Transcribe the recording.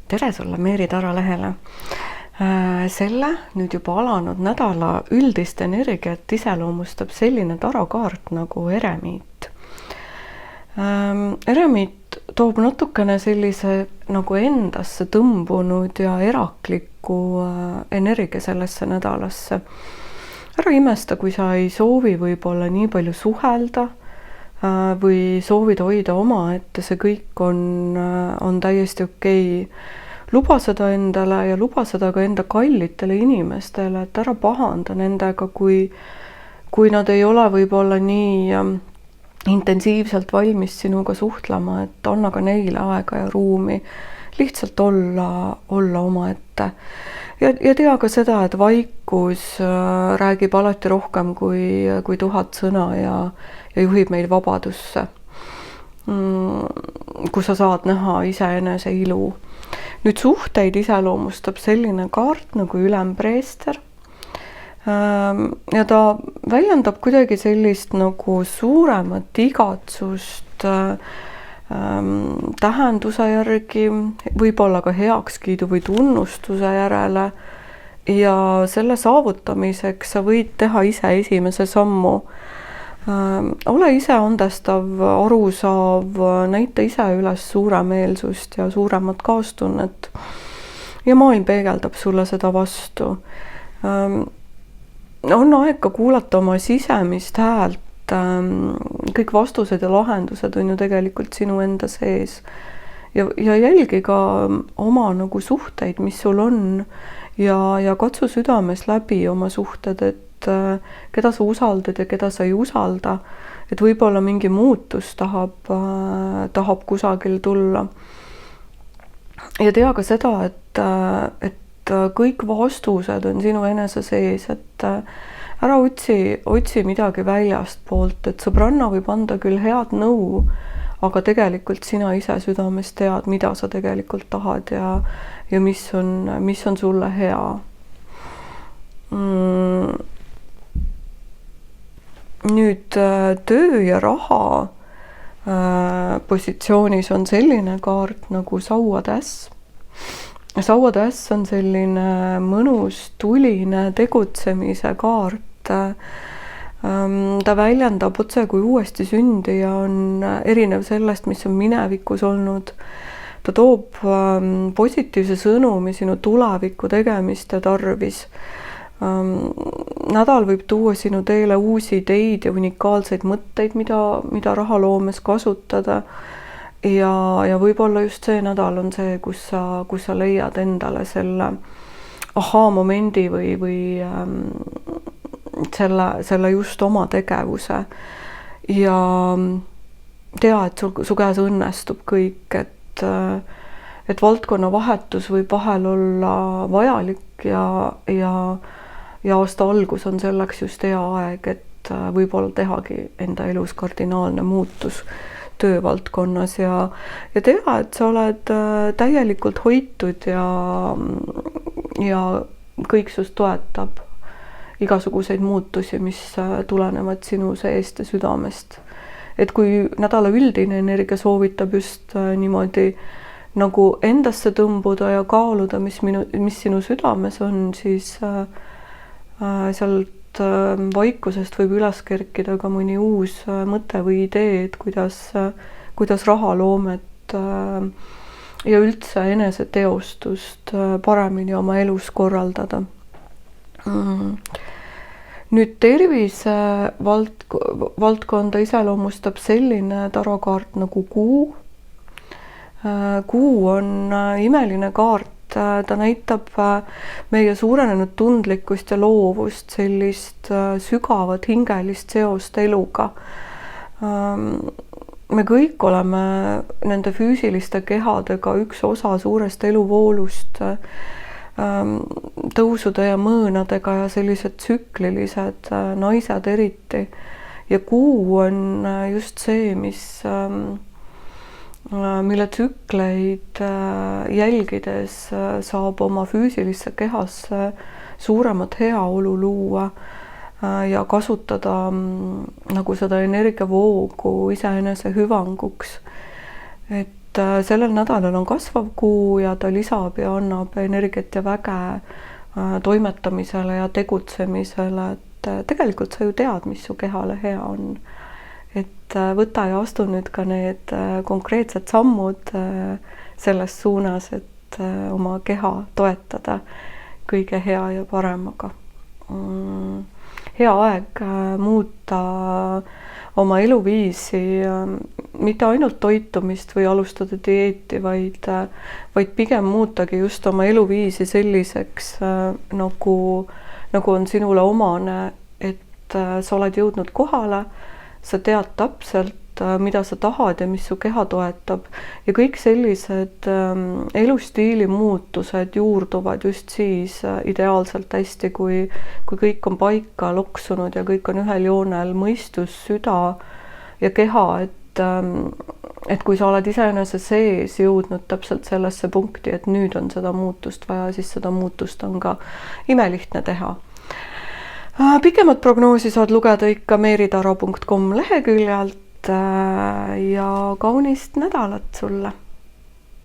tere sulle Meeri Tara lehele. Selle nüüd juba alanud nädala üldist energiat iseloomustab selline tarakaart nagu eremiit. Eremiit toob natukene sellise nagu endasse tõmbunud ja erakliku energia sellesse nädalasse. Ära imesta, kui sa ei soovi võib-olla nii palju suhelda või soovid hoida omaette, see kõik on täiesti okei. Luba seda endale ja luba seda ka enda kallitele inimestele, et ära pahanda nendega, kui nad ei ole võib-olla nii intensiivselt valmis sinuga suhtlema, et anna ka neile aega ja ruumi lihtsalt olla omaette. Ja tea ka seda, et vaikus räägib alati rohkem kui 1000 sõna ja juhib meid vabadusse, kus sa saad näha iseenese ilu. Nüüd suhteid iseloomustab selline kaart nagu ülempreester. Ja ta väljendab kuidagi sellist nagu suuremat igatsust tähenduse järgi, võib-olla ka heakskiidu või tunnustuse järele. Ja selle saavutamiseks sa võid teha ise esimese sammu. Ole ise andestav, arusaav, näita ise üles suuremeelsust ja suuremat kaastunnet. Ja maailm peegeldab sulle seda vastu. On aeg ka kuulata oma sisemist häält. Kõik vastused ja lahendused on ju tegelikult sinu enda sees. Ja jälgi ka oma nagu suhteid, mis sul on. Ja katsu südames läbi oma suhted, et keda sa usaldad ja keda sa ei usalda, et võib-olla mingi muutus tahab kusagil tulla. Ja tea ka seda, et kõik vastused on sinu enese sees, et ära otsi midagi väljast poolt, et sõbranna võib anda küll head nõu, aga tegelikult sina ise südames tead, mida sa tegelikult tahad ja mis on sulle hea. Nüüd töö ja raha positsioonis on selline kaart nagu sauatäss. Sauatäss on selline mõnus tuline tegutsemise kaart. Ta väljendab otse kui uuesti sündi ja on erinev sellest, mis on minevikus olnud. Ta toob positiivse sõnumi sinu tuleviku tegemiste tarvis. Nädal võib tuua sinu teele uusi ideid ja unikaalseid mõtteid, mida rahaloomes kasutada. Ja võib-olla just see nädal on see, kus sa leiad endale selle ahaa-momendi või selle just oma tegevuse. Ja tea, et su käes õnnestub kõik, et valdkonna vahetus võib vahel olla vajalik ja aasta algus on selleks just hea aeg, et võib-olla tehagi enda elus kardinaalne muutus töövaldkonnas ja tea, et sa oled täielikult hoitud ja kõik sust toetab igasuguseid muutusi, mis tulenevad sinu seest ja südamest. Et kui nädala üldine energia soovitab just niimoodi nagu endasse tõmbuda ja kaaluda, mis sinu südames on, siis sealt vaikusest võib üles kerkida ka mõni uus mõte või idee, et kuidas rahaloomet ja üldse eneseteostust paremini oma elus korraldada. Nüüd tervise valdkonda iseloomustab selline tarakaart nagu kuu. Kuu on imeline kaart. Ta näitab meie suurenenud tundlikkust ja loovust, sellist sügavat hingelist seost eluga. Me kõik oleme nende füüsiliste kehadega üks osa suurest eluvoolust, tõusude ja mõõnadega ja sellised tsüklilised naised eriti. Ja kuu on just see, mille tsükleid jälgides saab oma füüsilisse kehasse suuremat heaolu luua ja kasutada nagu seda energiavoogu iseenese hüvanguks. Et sellel nädalal on kasvav kuu ja ta lisab ja annab energiat ja väge toimetamisele ja tegutsemisele, et tegelikult sa ju tead, mis su kehale hea on. Et võta ja astu nüüd ka need konkreetsed sammud selles suunas, et oma keha toetada kõige hea ja paremaga. Hea aeg muuta oma eluviisi, mitte ainult toitumist või alustada dieeti, vaid pigem muutagi just oma eluviisi selliseks, nagu on sinule omane, et sa oled jõudnud kohale, sa tead täpselt, mida sa tahad ja mis su keha toetab ja kõik sellised elustiili muutused juurduvad just siis ideaalselt hästi, kui kõik on paika loksunud ja kõik on ühel joonel, mõistus, süda ja keha, et kui sa oled iseenese sees jõudnud täpselt sellesse punkti, et nüüd on seda muutust vaja, siis seda muutust on ka imelihtne teha. Pikemat prognoosi saad lugeda ikka meeritaro.com leheküljelt ja kaunist nädalat sulle!